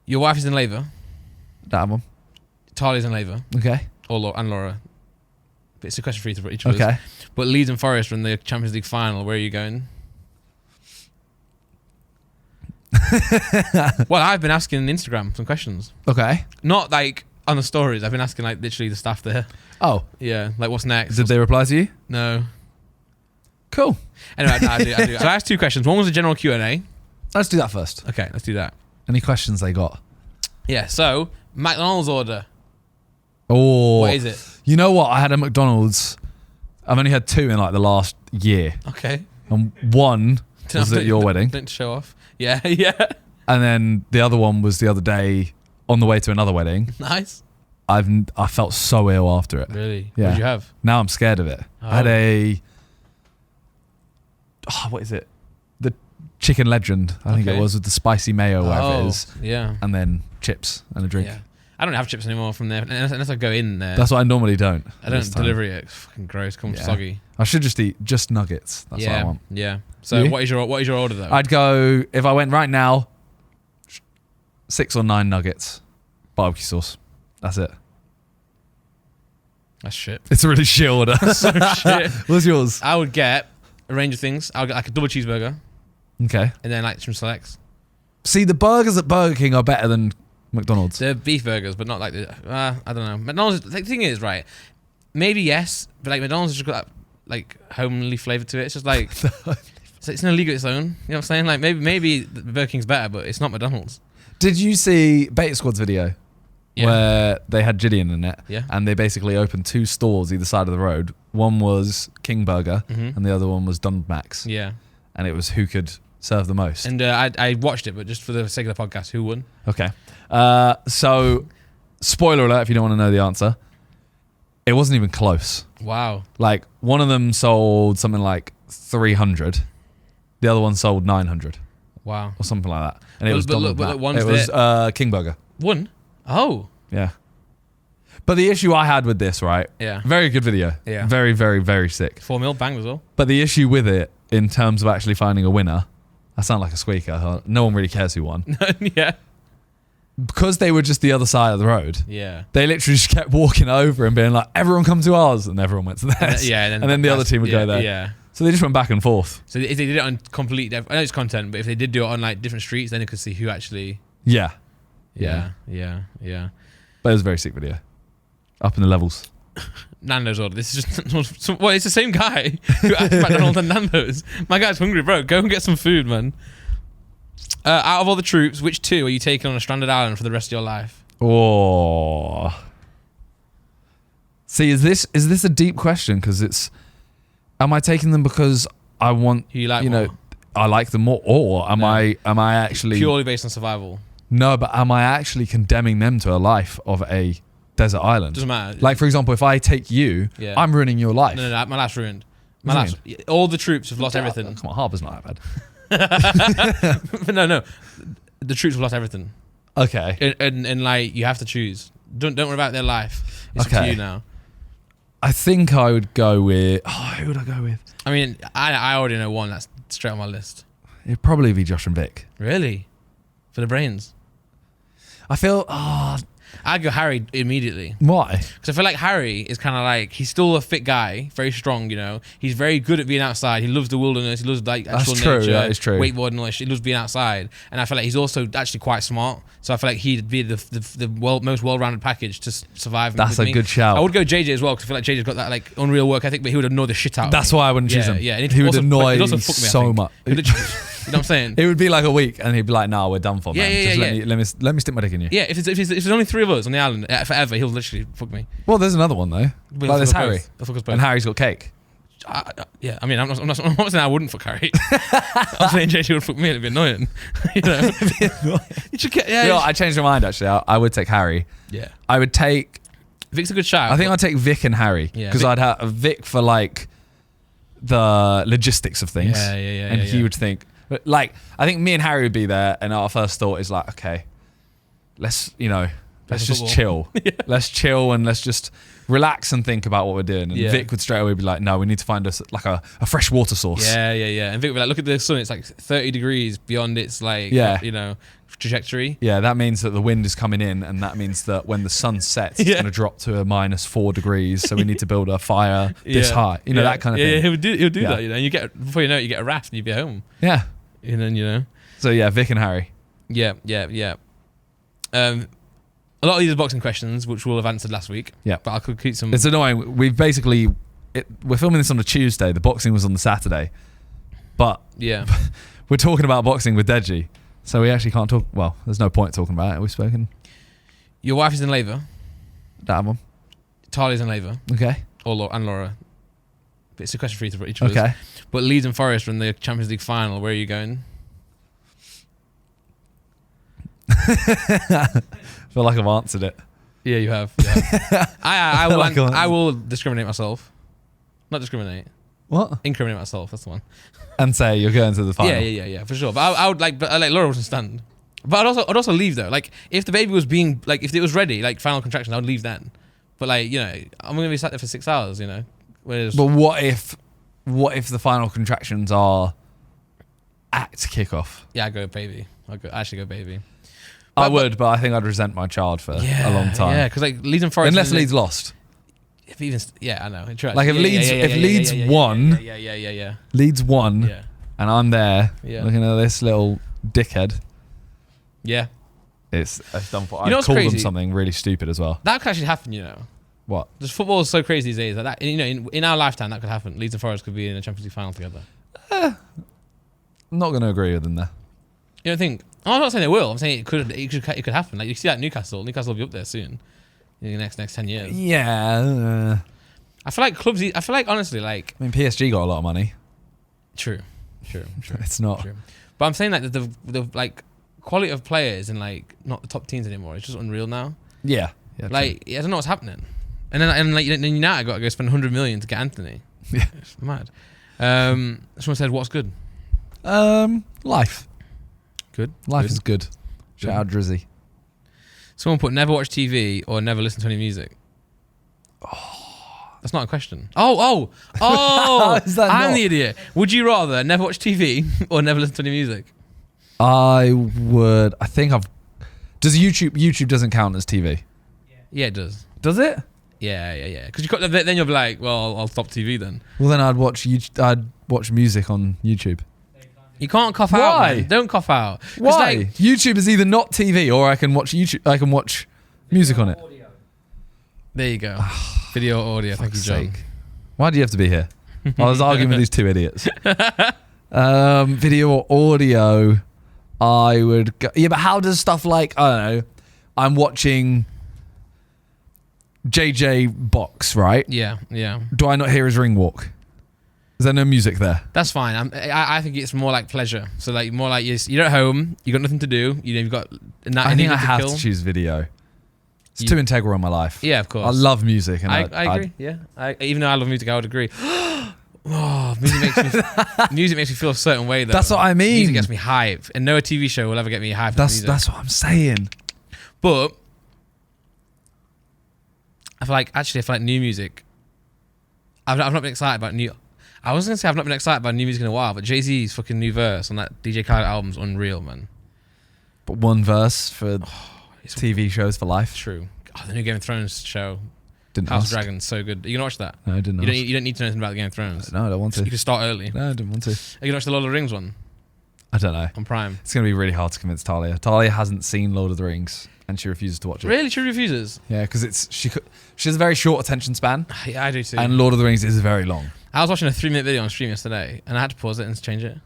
Your wife is in labour. That one. Talia's in labour. Okay. And Laura. But it's a question for each of us. Okay. But Leeds and Forest are in the Champions League final. Where are you going? Well, I've been asking on Instagram some questions. Okay. Not like on the stories. I've been asking like literally the staff there. Oh. Yeah. Like what's next? Did they reply to you? No. Cool. Anyway, no, I do. So I asked 2 questions. One was a general Q&A. Let's do that first. Okay, let's do that. Any questions they got? Yeah, so McDonald's order. Oh. What is it? You know what? I had a McDonald's. I've only had 2 in like the last year. Okay. And one was at your wedding. Don't show off. Yeah, yeah. And then the other one was the other day on the way to another wedding. Nice. I felt so ill after it. Really? Yeah. What did you have? Now I'm scared of it. Oh. I had a... what is it? The Chicken Legend, I think it was, with the spicy mayo, whatever it is. Yeah. And then chips and a drink. Yeah. I don't have chips anymore from there unless I go in there. That's what I normally don't. I don't deliver it. It's fucking gross. Comes soggy. I should just eat just nuggets. That's what I want. Yeah. So You? what is your order though? I'd go, if I went right now, 6 or 9 nuggets, barbecue sauce. That's it. That's shit. It's a really shit order. So shit. What's yours? I would get a range of things. I would get like a double cheeseburger Okay. and then like some selects. See, the burgers at Burger King are better than McDonald's. They're beef burgers, but not like the. I don't know. McDonald's. The thing is, right? Maybe yes, but like McDonald's has just got that like homely flavor to it. It's just like it's an illegal its own. You know what I'm saying? Like maybe Burger King's better, but it's not McDonald's. Did you see Beta Squad's video where they had Gideon in it? Yeah. And they basically opened 2 stores either side of the road. One was King Burger and the other one was Donald Max. Yeah. And it was who could serve the most. And I watched it, but just for the sake of the podcast, who won? Okay. So, spoiler alert if you don't want to know the answer. It wasn't even close. Wow. Like, one of them sold something like 300. The other one sold 900 Wow. or something like that. And it was Donald Max. one's It was King Burger. One? Oh. Yeah. But the issue I had with this, right? Yeah. Very good video. Yeah. Very, very, very sick. 4 mil bang as well. But the issue with it, in terms of actually finding a winner, I sound like a squeaker. No one really cares who won. Yeah. Because they were just the other side of the road. Yeah. They literally just kept walking over and being like, everyone come to ours. And everyone went to theirs. Yeah. And then the other team would go there. Yeah. So they just went back and forth. So if they did it on complete, I know it's content, but if they did do it on like different streets, then you could see who actually. Yeah. Yeah. But it was a very sick video. Up in the levels. Nando's order. This is just well, it's the same guy who asked McDonald's and Nando's. My guy's hungry, bro. Go and get some food, man. Out of all the troops, which 2 are you taking on a stranded island for the rest of your life? Oh. See, is this a deep question? Because it's, am I taking them because I want, Who you like you more? know, I like them more, or am I actually Purely based on survival. No, but am I actually condemning them to a life of a desert island? Doesn't matter. Like, for example, if I take you, I'm ruining your life. No, my life's ruined. What do All the troops have lost everything. Come on, Harbour's not that bad. No. The troops have lost everything. Okay. And like, you have to choose. Don't worry about their life. It's up to you now. I think I would go with... Oh, who would I go with? I mean, I already know one that's straight on my list. It'd probably be Josh and Vic. Really? For the brains? I feel... I'd go Harry immediately. Why? Because I feel like Harry is kind of like, he's still a fit guy, very strong, you know. He's very good at being outside. He loves the wilderness. He loves like actual nature. That is true. Wakeboarding and all that shit. He loves being outside. And I feel like he's also actually quite smart. So I feel like he'd be the most well-rounded package to survive. That's a good shout. I would go JJ as well, because I feel like JJ's got that like unreal work ethic, but he would annoy the shit out of me. That's why I wouldn't choose him. Yeah, he would annoy me so much. You know what I'm saying? It would be like a week, and he'd be like, "No, we're done for, man. Just let me stick my dick in you." Yeah, if there's only 3 of us on the island forever, he'll literally fuck me. Well, there's another one though. Like there's Harry, and Harry's got cake. Yeah, I mean, I'm not saying I wouldn't fuck Harry. I'm saying JJ would fuck me. It'd be annoying. You know, you should get, you know, I changed my mind actually. I would take Harry. Yeah, I would take. Vic's a good shout. I think I'd take Vic and Harry because I'd have Vic for like the logistics of things. Yeah. And he would think, like, I think me and Harry would be there, and our first thought is like, okay, let's let's just chill. Yeah. Let's chill and let's just relax and think about what we're doing. And Vic would straight away be like, no, we need to find us like a fresh water source. Yeah. And Vic would be like, look at the sun. It's like 30 degrees beyond its like, trajectory. Yeah, that means that the wind is coming in, and that means that when the sun sets, it's going to drop to a -4 degrees. So we need to build a fire this high. That kind of thing. Yeah, he'll do that. And you get before you know it, you get a raft and you be home. Yeah, and then So yeah, Vic and Harry. Yeah. A lot of these are boxing questions, which we'll have answered last week. Yeah, but I could keep some. It's annoying. We're filming this on a Tuesday. The boxing was on the Saturday, but we're talking about boxing with Deji. So we actually can't talk. Well, there's no point talking about it. We've spoken. Your wife is in labour. That one. Talia's in labour. Okay. And Laura. But it's a question for each of us. Okay. But Leeds and Forest are in the Champions League final. Where are you going? I feel like I've answered it. Yeah, you have. I will discriminate myself. Not discriminate. What? Incriminate myself. That's the one. And say you're going to the final. Yeah, for sure. But I would like Laura wouldn't stand. But I'd also leave though. Like if the baby was being like if it was ready, like final contraction, I would leave then. But like I'm gonna be sat there for 6 hours. Whereas, but what if the final contractions are at kickoff? Yeah, I go baby. I actually go baby. I would, but I think I'd resent my child for a long time. Yeah, because like Leeds and Forest. Unless Leeds lost. If even, I know. Like if Leeds won. Yeah. Leeds won. Yeah. And I'm there looking at this little dickhead. Yeah. It's done for. I called them something really stupid as well. That could actually happen, What? Just football is so crazy these days. Like that, in our lifetime, that could happen. Leeds and Forest could be in a Champions League final together. I'm not going to agree with them there. You don't think? Oh, I'm not saying it will. I'm saying it could happen. Like you see that Newcastle will be up there soon. In the next 10 years. Yeah. I feel like clubs. I feel like honestly, like PSG got a lot of money. True. It's not. True. But I'm saying that the like quality of players and like not the top teams anymore. It's just unreal now. Yeah. Like I don't know what's happening. And then United got to go spend 100 million to get Anthony. Yeah. It's mad. Someone said, "What's good?" Life. Good. Life is good. Shout out Drizzy. Someone put never watch TV or never listen to any music. Oh, that's not a question. Oh! I'm the idiot. Would you rather never watch TV or never listen to any music? I would. I think I've. Does YouTube doesn't count as TV? Yeah, it does. Does it? Yeah. Because then you'll be like, well, I'll stop TV then. Well, then I'd watch music on YouTube. You can't cough out. Why? Man. Don't cough out. Why? Like, YouTube is either not TV or I can watch YouTube. I can watch music on it. Audio. There you go. Video or audio. Thank you, John. Why do you have to be here? I was arguing with these two idiots. Video or audio, I would go. Yeah, but how does stuff like, I don't know, I'm watching JJ box, right? Yeah. Do I not hear his ring walk? Is there no music there? That's fine. I think it's more like pleasure. So like more like you're at home, you got nothing to do. You've got. I think I have to choose video. It's too integral in my life. Yeah, of course. I love music, and I agree. Even though I love music, I would agree. Music makes me feel a certain way. Though that's what I mean. Music gets me hype, and no TV show will ever get me hype. That's what I'm saying. But I feel like new music. I've not been excited about new. I was gonna say I've not been excited about new music in a while, but Jay-Z's fucking new verse on that DJ Khaled album's unreal, man. But one verse for TV shows for life. True. The new Game of Thrones show, didn't House ask. of Dragons, so good. Are you gonna watch that? No, I didn't. You don't need to know anything about the Game of Thrones. No, I don't want to. You can start early. No, I didn't want to. Are you gonna watch the Lord of the Rings one? I don't know. On Prime. It's gonna be really hard to convince Talia. Talia hasn't seen Lord of the Rings, and she refuses to watch it. Really? She refuses? Yeah, because she has a very short attention span. Yeah, I do too. And Lord of the Rings is very long. I was watching a 3-minute video on stream yesterday, and I had to pause it and change it.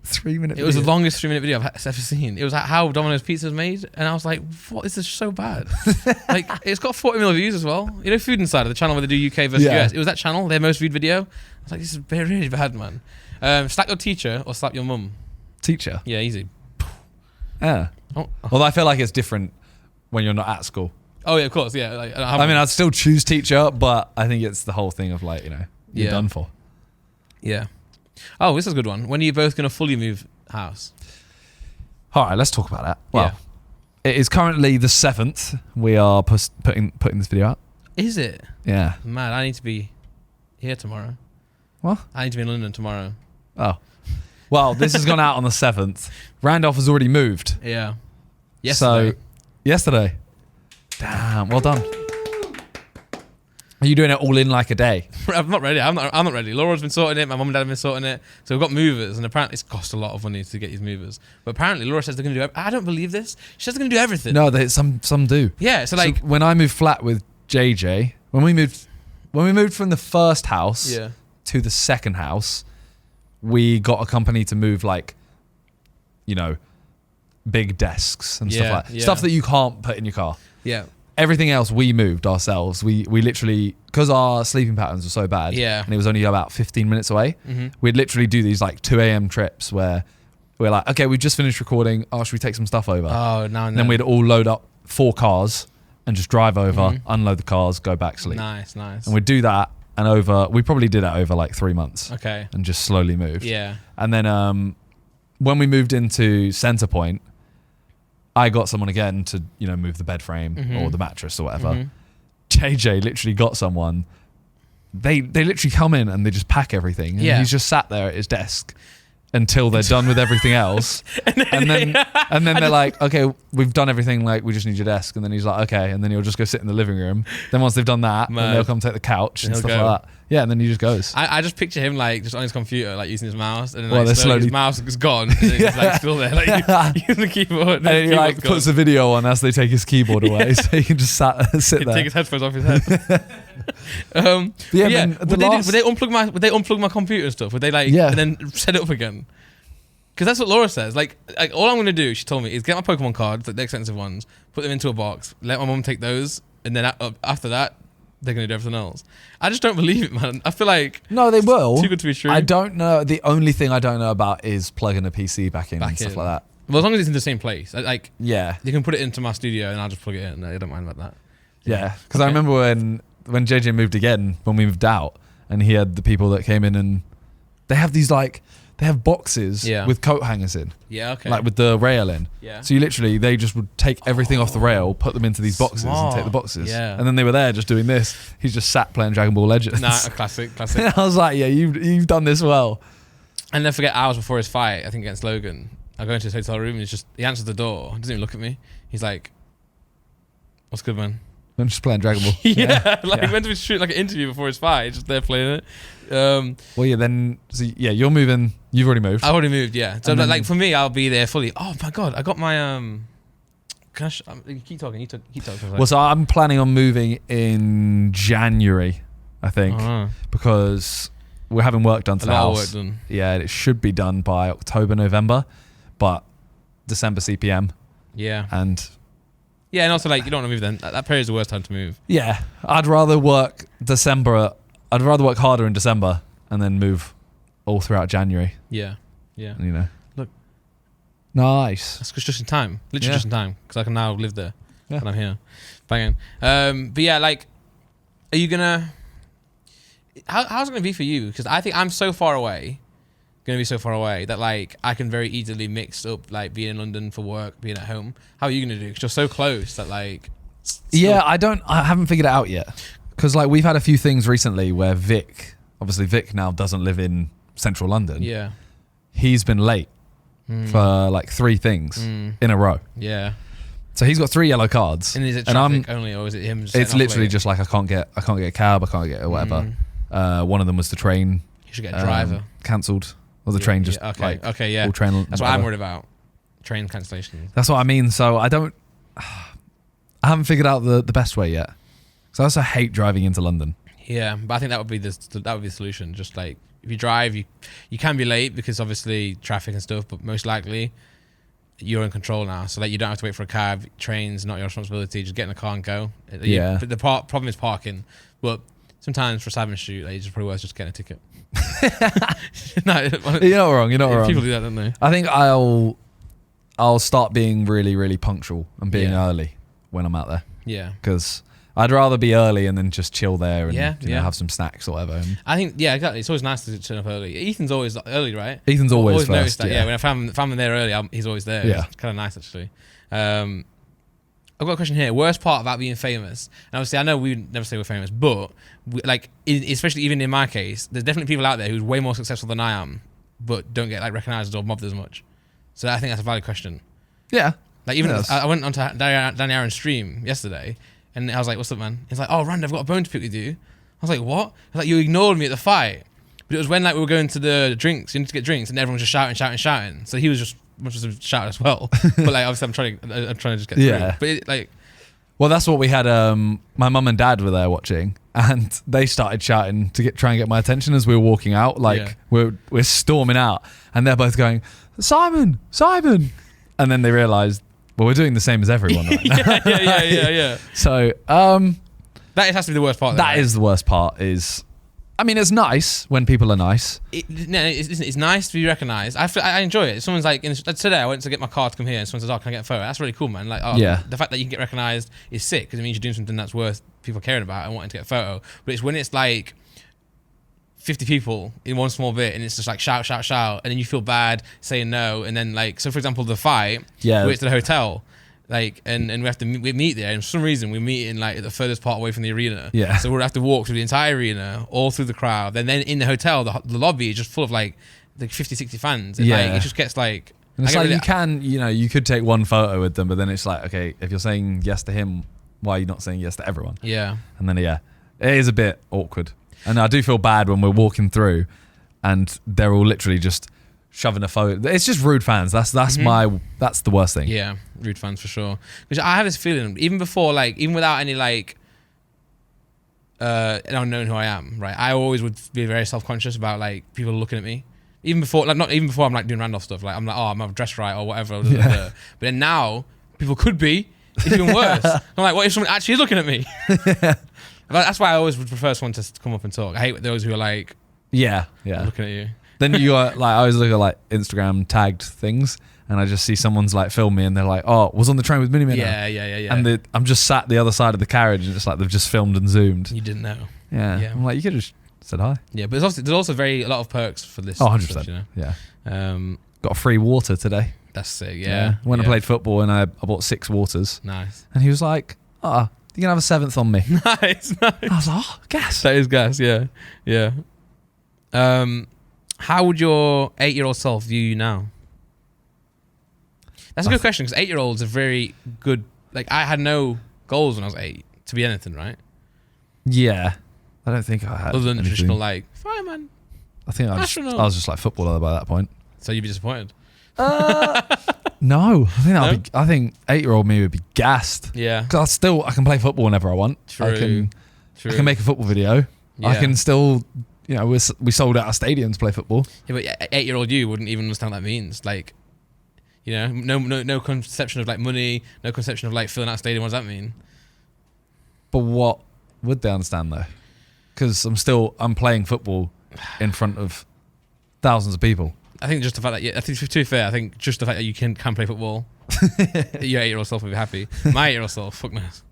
3-minute video? It was the longest 3-minute video I've ever seen. It was like how Domino's Pizza was made, and I was like, what is this so bad? Like, it's got 40 million views as well. You know Food Insider, the channel where they do UK versus US? It was that channel, their most viewed video. I was like, this is really bad, man. Slap your teacher or slap your mum? Teacher? Yeah, easy. Yeah. Well, I feel like it's different when you're not at school. Oh, yeah, of course, yeah. Like, I mean, I'd still choose teacher, but I think it's the whole thing of like, you're done for. Yeah. Oh, this is a good one. When are you both going to fully move house? All right, let's talk about that. Well, It is currently the 7th. We are putting this video out. Is it? Yeah. Man, I need to be here tomorrow. What? I need to be in London tomorrow. Oh. Well, this has gone out on the 7th. Randolph has already moved. Yeah. Yesterday. So, yesterday. Damn, well done. Are you doing it all in like a day? I'm not ready. I'm not ready. Laura's been sorting it. My mum and dad have been sorting it. So we've got movers, and apparently it's cost a lot of money to get these movers. But apparently Laura says they're going to do. I don't believe this. She says they're going to do everything. No, some do. Yeah. So like when I moved flat with JJ, when we moved from the first house to the second house, we got a company to move like, you know, big desks and stuff like that. Stuff that you can't put in your car. Yeah. Everything else we moved ourselves. We literally, because our sleeping patterns were so bad, and it was only about 15 minutes away, we'd literally do these like 2 a.m. trips where we're like, okay, we've just finished recording. Oh, should we take some stuff over? Oh, no. And then we'd all load up 4 cars and just drive over, unload the cars, go back, sleep. Nice. And we'd do that, and we probably did that over like 3 months. Okay. And just slowly moved. Yeah. And then when we moved into Centre Point, I got someone again to, you know, move the bed frame or the mattress or whatever. JJ literally got someone. They literally come in and they just pack everything. And he's just sat there at his desk until they're done with everything else. and then they're like, okay, we've done everything. Like, we just need your desk. And then he's like, okay. And then he'll just go sit in the living room. Then once they've done that, then they'll come take the couch and stuff like that. Yeah, and then he just goes. I just picture him like just on his computer, like using his mouse, and then well, like slowly his mouse is gone, and then he's like still there, like using the keyboard. And he like puts a video on as they take his keyboard away, so he can just sit there. Take his headphones off his head. Would they unplug my computer and stuff? Would they like and then set it up again? Because that's what Laura says. Like all I'm gonna do, she told me, is get my Pokemon cards, like the expensive ones, put them into a box, let my mum take those, and then after that, they're going to do everything else. I just don't believe it, man. I feel like... No, they will. Too good to be true. I don't know. The only thing I don't know about is plugging a PC back in and stuff like that. Well, as long as it's in the same place. Like, yeah. You can put it into my studio and I'll just plug it in. No, I don't mind about that. Yeah. Because I remember when JJ moved again, when we moved out, and he had the people that came in and they have these like... They have boxes with coat hangers in. Yeah, okay. Like with the rail in. Yeah. So they just would take everything off the rail, put them into these boxes and take the boxes. Yeah. And then they were there just doing this. He's just sat playing Dragon Ball Legends. Nah, a classic. I was like, yeah, you've done this well. And then forget hours before his fight, I think against Logan, I go into his hotel room and he answers the door. He doesn't even look at me. He's like, what's good, man? I'm just playing Dragon Ball. He went to shoot like an interview before his fight. He's just there playing it. Well, yeah, then, so yeah, you're moving. You've already moved. I've already moved, yeah. So, like, for me, I'll be there fully. Oh, my God. I got my, gosh, keep talking. Keep talking. Well, so I'm planning on moving in January, I think, because we're having work done to the house. Work done. Yeah, it should be done by October, November, but December CPM. Yeah. And also, like, you don't want to move then. That period is the worst time to move. Yeah. I'd rather work harder in December and then move all throughout January. Yeah. And, you know. Look. Nice. That's just in time. Literally just in time. Because I can now live there. Yeah. And I'm here. Banging. But yeah, like, are you going to... How's it going to be for you? Because I think I'm so far away. Going to be so far away that, like, I can very easily mix up, like, being in London for work, being at home. How are you going to do? Because you're so close that, like... Yeah, I haven't figured it out yet. Because, like, we've had a few things recently where Vic now doesn't live in central London. Yeah. He's been late for, like, 3 things in a row. Yeah. So he's got 3 yellow cards. And is it traffic only, or is it him? It's literally just like, I can't get a cab, I can't get whatever. One of them was the train. You should get a driver. Cancelled. Or the train just, okay, yeah. All train, that's what I'm worried about. Train cancellation. That's what I mean. So I haven't figured out the best way yet. So I also hate driving into London. Yeah, but I think that would be the solution. Just like if you drive, you can be late because obviously traffic and stuff, but most likely you're in control now. So like you don't have to wait for a cab. Train's not your responsibility. Just get in the car and go. Yeah. The problem is parking, but sometimes for Savage Shoot, like, it's probably worth just getting a ticket. No, you're not wrong. You're not wrong. People do that, don't they? I think I'll start being really, really punctual and being early when I'm out there. Yeah. Because I'd rather be early and then just chill there and you know, have some snacks or whatever. I think, exactly. It's always nice to turn up early. Ethan's always early, right? Ethan's always first. That, when I found him there early, he's always there. Yeah. It's kind of nice, actually. I've got a question here. Worst part about being famous, and obviously I know we never say we're famous, but especially even in my case, there's definitely people out there who's way more successful than I am, but don't get like recognized or mobbed as much. So I think that's a valid question. Yeah. Like even I went onto Danny Aaron's stream yesterday, and I was like, "What's up, man?" He's like, "Oh, Rand, I've got a bone to pick with you." I was like, "What?" He's like, "You ignored me at the fight." But it was when like we were going to the drinks, you need to get drinks, and everyone was just shouting. So he was just much as a shout as well. But like obviously I'm trying to just get through. But it, like, well, that's what we had. My mum and dad were there watching, and they started shouting to try and get my attention as we were walking out. Like we're storming out, and they're both going, "Simon, Simon," and then they realised, well, we're doing the same as everyone right now. yeah. So that has to be the worst part. That is the worst part. I mean, it's nice when people are nice. It's nice to be recognised. I enjoy it. Someone's like, today I went to get my car to come here, and someone says, "Oh, can I get a photo?" That's really cool, man. Like, the fact that you can get recognised is sick because it means you're doing something that's worth people caring about and wanting to get a photo. But it's when it's like 50 people in one small bit, and it's just like shout, and then you feel bad saying no, and then like, so for example, the fight, we went to the hotel. Like and we have to meet there, and for some reason we meet in like the furthest part away from the arena. Yeah. So we'll have to walk through the entire arena, all through the crowd. Then in the hotel, the lobby is just full of like 50, 60 fans. And like it just gets like. And it's like you could take one photo with them, but then it's like, okay, if you're saying yes to him, why are you not saying yes to everyone? Yeah. And then it is a bit awkward, and I do feel bad when we're walking through, and they're all literally just shoving a photo. It's just rude fans. That's the worst thing. Yeah, rude fans for sure. Because I have this feeling, even before, like, even without any like, knowing who I am, right? I always would be very self-conscious about like people looking at me. Even before, like, not even before I'm like doing Randolph stuff. Like I'm like, oh, I'm dressed right or whatever. But then now people could be. It's even worse. I'm like, what if someone actually is looking at me? That's why I always would prefer someone to come up and talk. I hate those who are like, looking at you. Then you are like, I always look at like Instagram tagged things, and I just see someone's like film me, and they're like, "Oh, was on the train with Mini Minnow." Yeah. And I'm just sat the other side of the carriage, and it's like they've just filmed and zoomed. You didn't know. Yeah. I'm like, you could have just said hi. Yeah, but there's also a lot of perks for this. 100%. Stuff, you know? Yeah. Got free water today. That's sick. Yeah. When I played football, and I bought 6 waters. Nice. And he was like, "Oh, you can have a 7th on me." Nice. I was like, "Oh, gas." That is gas. Yeah. How would your 8-year-old self view you now? That's a good question, because 8-year-olds are very good. Like, I had no goals when I was 8 to be anything, right? Yeah. I don't think I had. Other than the traditional, like, fireman. I think I was just like footballer by that point. So you'd be disappointed? No. I think 8-year-old me would be gassed. Yeah. Because I can play football whenever I want. True. I can make a football video. Yeah. I can still... You know, we sold out a stadium to play football. Yeah, but 8-year-old you wouldn't even understand what that means. Like, you know, no conception of like money, no conception of like filling out a stadium. What does that mean? But what would they understand though? Because I'm playing football in front of thousands of people. I think just the fact that I think to be fair, I think just the fact that you can play football, your 8-year-old self would be happy. My 8-year-old self, fuck knows.